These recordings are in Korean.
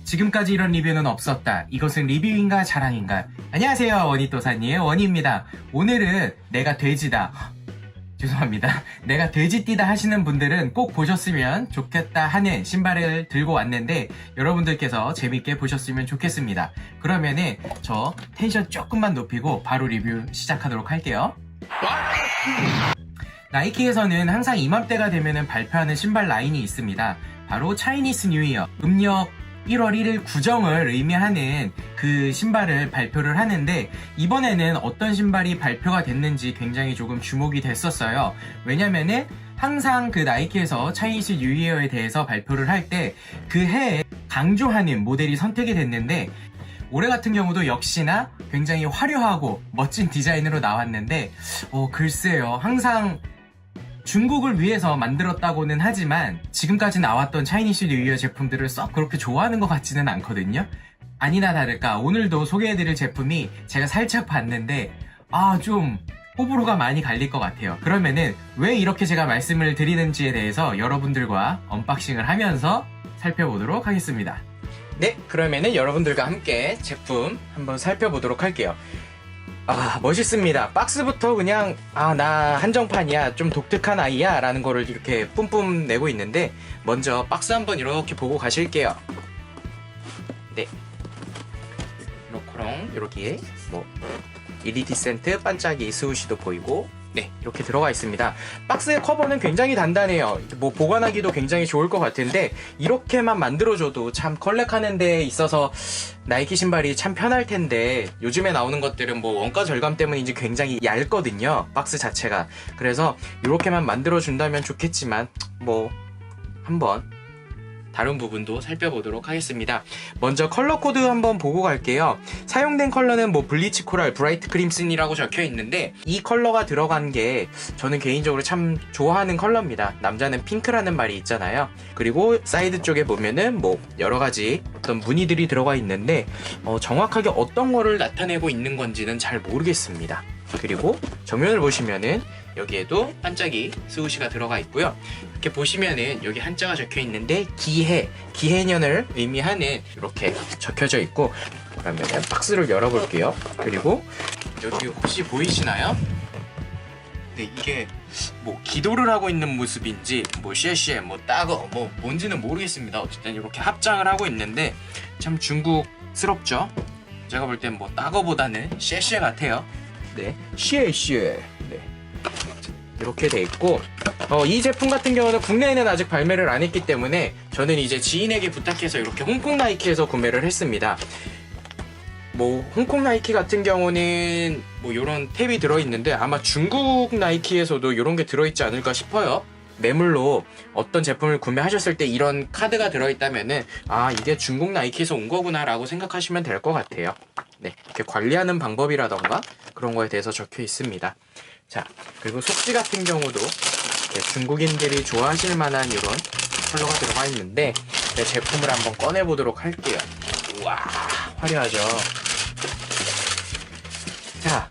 지금까지 이런 리뷰는 없었다. 이것은 리뷰인가 자랑인가? 안녕하세요, 원희또사님, 원희입니다. 오늘은 내가 돼지다. 죄송합니다. 내가 돼지띠다 하시는 분들은 꼭 보셨으면 좋겠다 하는 신발을 들고 왔는데 여러분들께서 재밌게 보셨으면 좋겠습니다. 그러면은 저 텐션 조금만 높이고 바로 리뷰 시작하도록 할게요. 나이키에서는 항상 이맘때가 되면 발표하는 신발 라인이 있습니다. 바로 차이니스 뉴 이어, 음력 1월 1일 구정을 의미하는 그 신발을 발표를 하는데 이번에는 어떤 신발이 발표가 됐는지 굉장히 조금 주목이 됐었어요. 왜냐면은 항상 그 나이키에서 차이니스 뉴 이어에 대해서 발표를 할 때 그 해에 강조하는 모델이 선택이 됐는데 올해 같은 경우도 역시나 굉장히 화려하고 멋진 디자인으로 나왔는데 글쎄요, 항상 중국을 위해서 만들었다고는 하지만 지금까지 나왔던 차이니스 뉴 이어 제품들을 썩 그렇게 좋아하는 것 같지는 않거든요. 아니나 다를까 오늘도 소개해드릴 제품이 제가 살짝 봤는데 좀 호불호가 많이 갈릴 것 같아요. 그러면은 왜 이렇게 제가 말씀을 드리는지에 대해서 여러분들과 언박싱을 하면서 살펴보도록 하겠습니다. 네, 그러면은 여러분들과 함께 제품 한번 살펴보도록 할게요. 멋있습니다. 박스부터 그냥 나 한정판이야, 좀 독특한 아이야 라는 거를 이렇게 뿜뿜 내고 있는데 먼저 박스 한번 이렇게 보고 가실게요. 네, 이렇게랑 이렇게 이리디센트 반짝이 스우시도 보이고 네, 이렇게 들어가 있습니다. 박스의 커버는 굉장히 단단해요. 보관하기도 굉장히 좋을 것 같은데 이렇게만 만들어줘도 참 컬렉하는 데 있어서 나이키 신발이 참 편할 텐데 요즘에 나오는 것들은 원가 절감 때문인지 굉장히 얇거든요, 박스 자체가. 그래서 이렇게만 만들어준다면 좋겠지만 한번 다른 부분도 살펴보도록 하겠습니다. 먼저 컬러 코드 한번 보고 갈게요. 사용된 컬러는 블리치 코랄, 브라이트 크림슨이라고 적혀 있는데 이 컬러가 들어간 게 저는 개인적으로 참 좋아하는 컬러입니다. 남자는 핑크라는 말이 있잖아요. 그리고 사이드 쪽에 보면은 여러 가지 어떤 무늬들이 들어가 있는데 정확하게 어떤 거를 나타내고 있는 건지는 잘 모르겠습니다. 그리고 정면을 보시면은 여기에도 반짝이 스우시가 들어가 있고요. 이렇게 보시면은 여기 한자가 적혀 있는데 기해년을 의미하는 이렇게 적혀져 있고, 그러면 박스를 열어볼게요. 그리고 여기 혹시 보이시나요? 네, 이게 기도를 하고 있는 모습인지 쉐쉐 따거 뭔지는 모르겠습니다. 어쨌든 이렇게 합장을 하고 있는데 참 중국스럽죠? 제가 볼 땐 따거보다는 쉐쉐 같아요. 네, 쉐쉐. 네, 이렇게 돼 있고 이 제품 같은 경우는 국내에는 아직 발매를 안 했기 때문에 저는 이제 지인에게 부탁해서 이렇게 홍콩 나이키에서 구매를 했습니다. 홍콩 나이키 같은 경우는 이런 탭이 들어있는데 아마 중국 나이키에서도 이런 게 들어있지 않을까 싶어요. 매물로 어떤 제품을 구매하셨을 때 이런 카드가 들어있다면은 이게 중국 나이키에서 온 거구나 라고 생각하시면 될 것 같아요. 네, 이렇게 관리하는 방법이라던가 그런 거에 대해서 적혀 있습니다. 자, 그리고 속지 같은 경우도 중국인들이 좋아하실 만한 이런 컬러가 들어가 있는데 제품을 한번 꺼내보도록 할게요. 우와, 화려하죠? 자,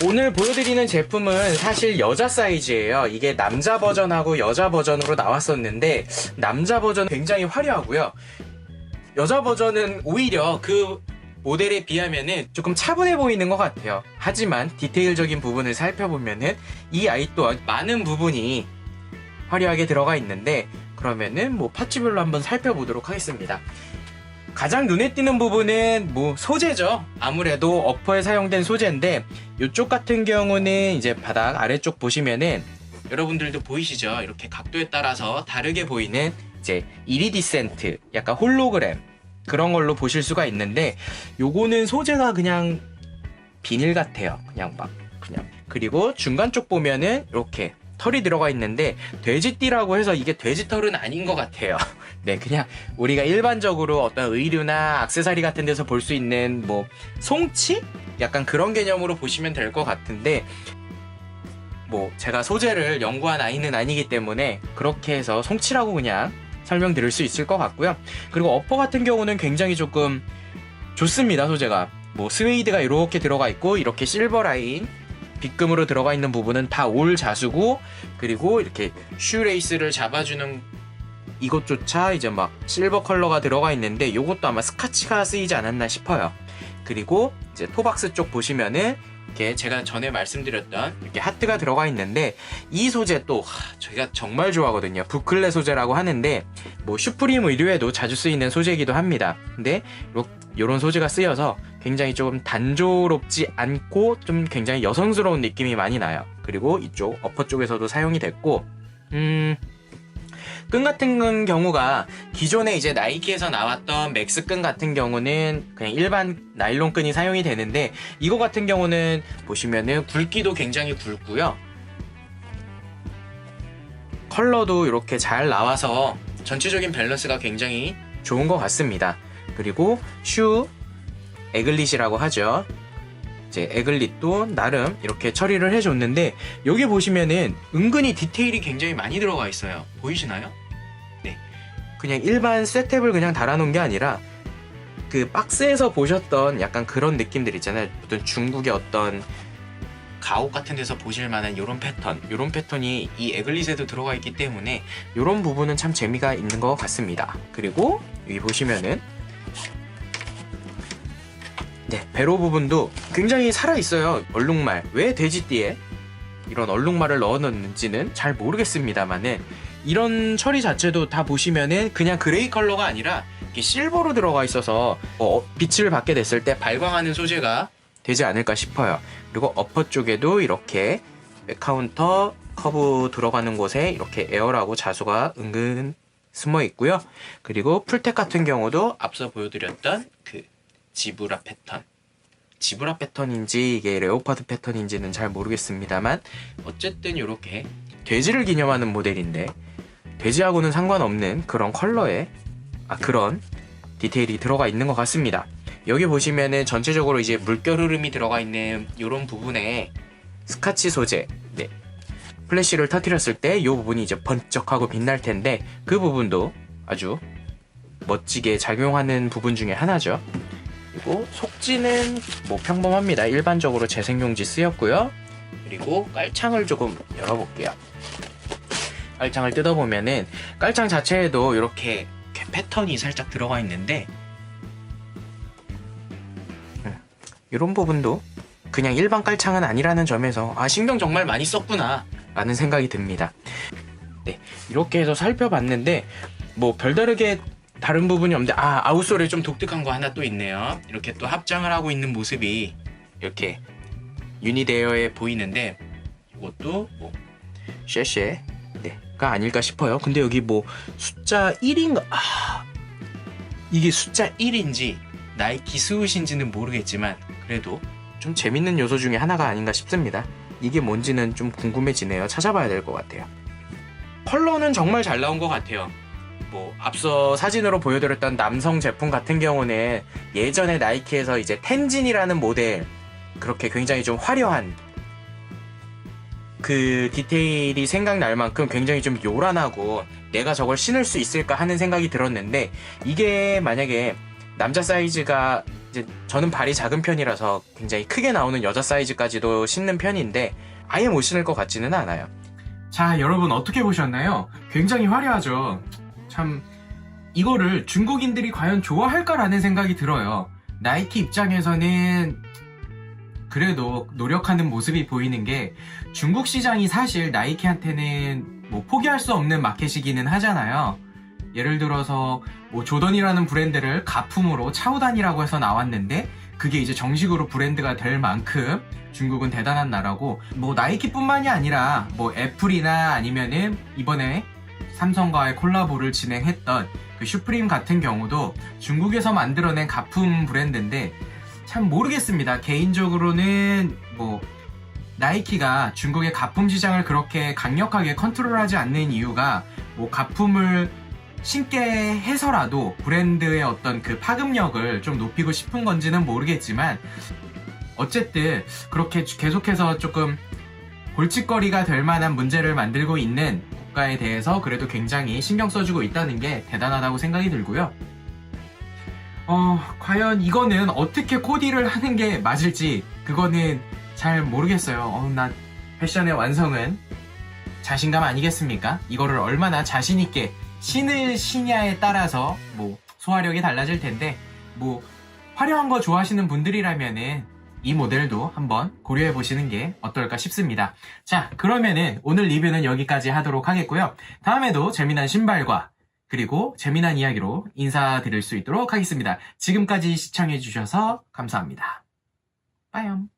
오늘 보여드리는 제품은 사실 여자 사이즈예요. 이게 남자 버전하고 여자 버전으로 나왔었는데 남자 버전 굉장히 화려하고요. 여자 버전은 오히려 그 모델에 비하면은 조금 차분해 보이는 것 같아요. 하지만 디테일적인 부분을 살펴보면은 이 아이 또한 많은 부분이 화려하게 들어가 있는데 그러면은 파츠별로 한번 살펴보도록 하겠습니다. 가장 눈에 띄는 부분은 소재죠. 아무래도 어퍼에 사용된 소재인데 이쪽 같은 경우는 이제 바닥 아래쪽 보시면은 여러분들도 보이시죠? 이렇게 각도에 따라서 다르게 보이는 이제 이리디센트, 약간 홀로그램 그런 걸로 보실 수가 있는데 요거는 소재가 그냥 비닐 같아요. 그냥 그리고 중간 쪽 보면은 이렇게 털이 들어가 있는데 돼지띠라고 해서 이게 돼지털은 아닌 것 같아요. 네, 그냥 우리가 일반적으로 어떤 의류나 액세서리 같은 데서 볼 수 있는 송치? 약간 그런 개념으로 보시면 될 것 같은데 제가 소재를 연구한 아이는 아니기 때문에 그렇게 해서 송치라고 그냥 설명드릴 수 있을 것 같고요. 그리고 어퍼 같은 경우는 굉장히 조금 좋습니다. 소재가 스웨이드가 이렇게 들어가 있고 이렇게 실버 라인 빗금으로 들어가 있는 부분은 다 올 자수고, 그리고 이렇게 슈레이스를 잡아주는 이것조차 이제 막 실버 컬러가 들어가 있는데 이것도 아마 스카치가 쓰이지 않았나 싶어요. 그리고 이제 토박스 쪽 보시면은 이렇게 제가 전에 말씀드렸던 이렇게 하트가 들어가 있는데 이 소재 또 저희가 정말 좋아하거든요. 부클레 소재라고 하는데 뭐 슈프림 의류에도 자주 쓰이는 소재이기도 합니다. 근데 요런 소재가 쓰여서 굉장히 조금 단조롭지 않고 좀 굉장히 여성스러운 느낌이 많이 나요. 그리고 이쪽 어퍼 쪽에서도 사용이 됐고 끈 같은 경우가 기존에 이제 나이키에서 나왔던 맥스 끈 같은 경우는 그냥 일반 나일론 끈이 사용이 되는데 이거 같은 경우는 보시면은 굵기도 굉장히 굵고요. 컬러도 이렇게 잘 나와서 전체적인 밸런스가 굉장히 좋은 것 같습니다. 그리고 슈 에글릿이라고 하죠. 이제 에글릿도 나름 이렇게 처리를 해줬는데 여기 보시면은 은근히 디테일이 굉장히 많이 들어가 있어요. 보이시나요? 네, 그냥 일반 셋탭을 그냥 달아놓은 게 아니라 그 박스에서 보셨던 약간 그런 느낌들 있잖아요. 어떤 중국의 어떤 가옥 같은 데서 보실 만한 요런 패턴이 이 에글릿에도 들어가 있기 때문에 요런 부분은 참 재미가 있는 것 같습니다. 그리고 여기 보시면은 네, 배로 부분도 굉장히 살아있어요. 얼룩말. 왜 돼지띠에 이런 얼룩말을 넣어놓는지는 잘 모르겠습니다만은 이런 처리 자체도 다 보시면은 그냥 그레이 컬러가 아니라 이렇게 실버로 들어가 있어서 빛을 받게 됐을 때 발광하는 소재가 되지 않을까 싶어요. 그리고 어퍼 쪽에도 이렇게 백카운터 커브 들어가는 곳에 이렇게 에어라고 자수가 은근 숨어 있고요. 그리고 풀텍 같은 경우도 앞서 보여드렸던 그 지브라 패턴인지 이게 레오파드 패턴인지는 잘 모르겠습니다만 어쨌든 이렇게 돼지를 기념하는 모델인데 돼지하고는 상관없는 그런 컬러의 그런 디테일이 들어가 있는 것 같습니다. 여기 보시면은 전체적으로 이제 물결 흐름이 들어가 있는 이런 부분에 스카치 소재, 네, 플래시를 터뜨렸을 때 이 부분이 이제 번쩍하고 빛날 텐데 그 부분도 아주 멋지게 작용하는 부분 중에 하나죠. 그리고 속지는 뭐 평범합니다. 일반적으로 재생용지 쓰였고요. 그리고 깔창을 조금 열어볼게요. 깔창을 뜯어보면은 깔창 자체에도 이렇게 패턴이 살짝 들어가 있는데 이런 부분도 그냥 일반 깔창은 아니라는 점에서 신경 정말 많이 썼구나 라는 생각이 듭니다. 네, 이렇게 해서 살펴봤는데 뭐 별다르게 다른 부분이 없는데 아웃솔에 좀 독특한 거 하나 또 있네요. 이렇게 또 합장을 하고 있는 모습이 이렇게 유니데어에 보이는데 이것도 뭐 쉐쉐가 아닐까 싶어요. 근데 여기 뭐 숫자 1인가 이게 숫자 1인지 나이키 스우신지는 모르겠지만 그래도 좀 재밌는 요소 중에 하나가 아닌가 싶습니다. 이게 뭔지는 좀 궁금해지네요. 찾아봐야 될 것 같아요. 컬러는 정말 잘 나온 것 같아요. 뭐 앞서 사진으로 보여드렸던 남성 제품 같은 경우는 예전에 나이키에서 이제 텐진이라는 모델 그렇게 굉장히 좀 화려한 그 디테일이 생각날 만큼 굉장히 좀 요란하고 내가 저걸 신을 수 있을까 하는 생각이 들었는데 이게 만약에 남자 사이즈가 이제 저는 발이 작은 편이라서 굉장히 크게 나오는 여자 사이즈까지도 신는 편인데 아예 못 신을 것 같지는 않아요. 자, 여러분 어떻게 보셨나요? 굉장히 화려하죠. 참 이거를 중국인들이 과연 좋아할까라는 생각이 들어요. 나이키 입장에서는 그래도 노력하는 모습이 보이는 게 중국 시장이 사실 나이키한테는 뭐 포기할 수 없는 마켓이기는 하잖아요. 예를 들어서 뭐 조던이라는 브랜드를 가품으로 차오단이라고 해서 나왔는데 그게 이제 정식으로 브랜드가 될 만큼 중국은 대단한 나라고 뭐 나이키뿐만이 아니라 뭐 애플이나 아니면은 이번에 삼성과의 콜라보를 진행했던 그 슈프림 같은 경우도 중국에서 만들어낸 가품 브랜드인데 참 모르겠습니다. 개인적으로는 뭐 나이키가 중국의 가품 시장을 그렇게 강력하게 컨트롤하지 않는 이유가 뭐 가품을 신게 해서라도 브랜드의 어떤 그 파급력을 좀 높이고 싶은 건지는 모르겠지만 어쨌든 그렇게 계속해서 조금 골칫거리가 될 만한 문제를 만들고 있는 국가에 대해서 그래도 굉장히 신경 써주고 있다는 게 대단하다고 생각이 들고요. 과연 이거는 어떻게 코디를 하는 게 맞을지 그거는 잘 모르겠어요. 나 패션의 완성은 자신감 아니겠습니까? 이거를 얼마나 자신있게 신으시냐에 따라서 뭐 소화력이 달라질 텐데 뭐 화려한 거 좋아하시는 분들이라면은 이 모델도 한번 고려해 보시는 게 어떨까 싶습니다. 자, 그러면은 오늘 리뷰는 여기까지 하도록 하겠고요. 다음에도 재미난 신발과 그리고 재미난 이야기로 인사드릴 수 있도록 하겠습니다. 지금까지 시청해 주셔서 감사합니다. 빠염.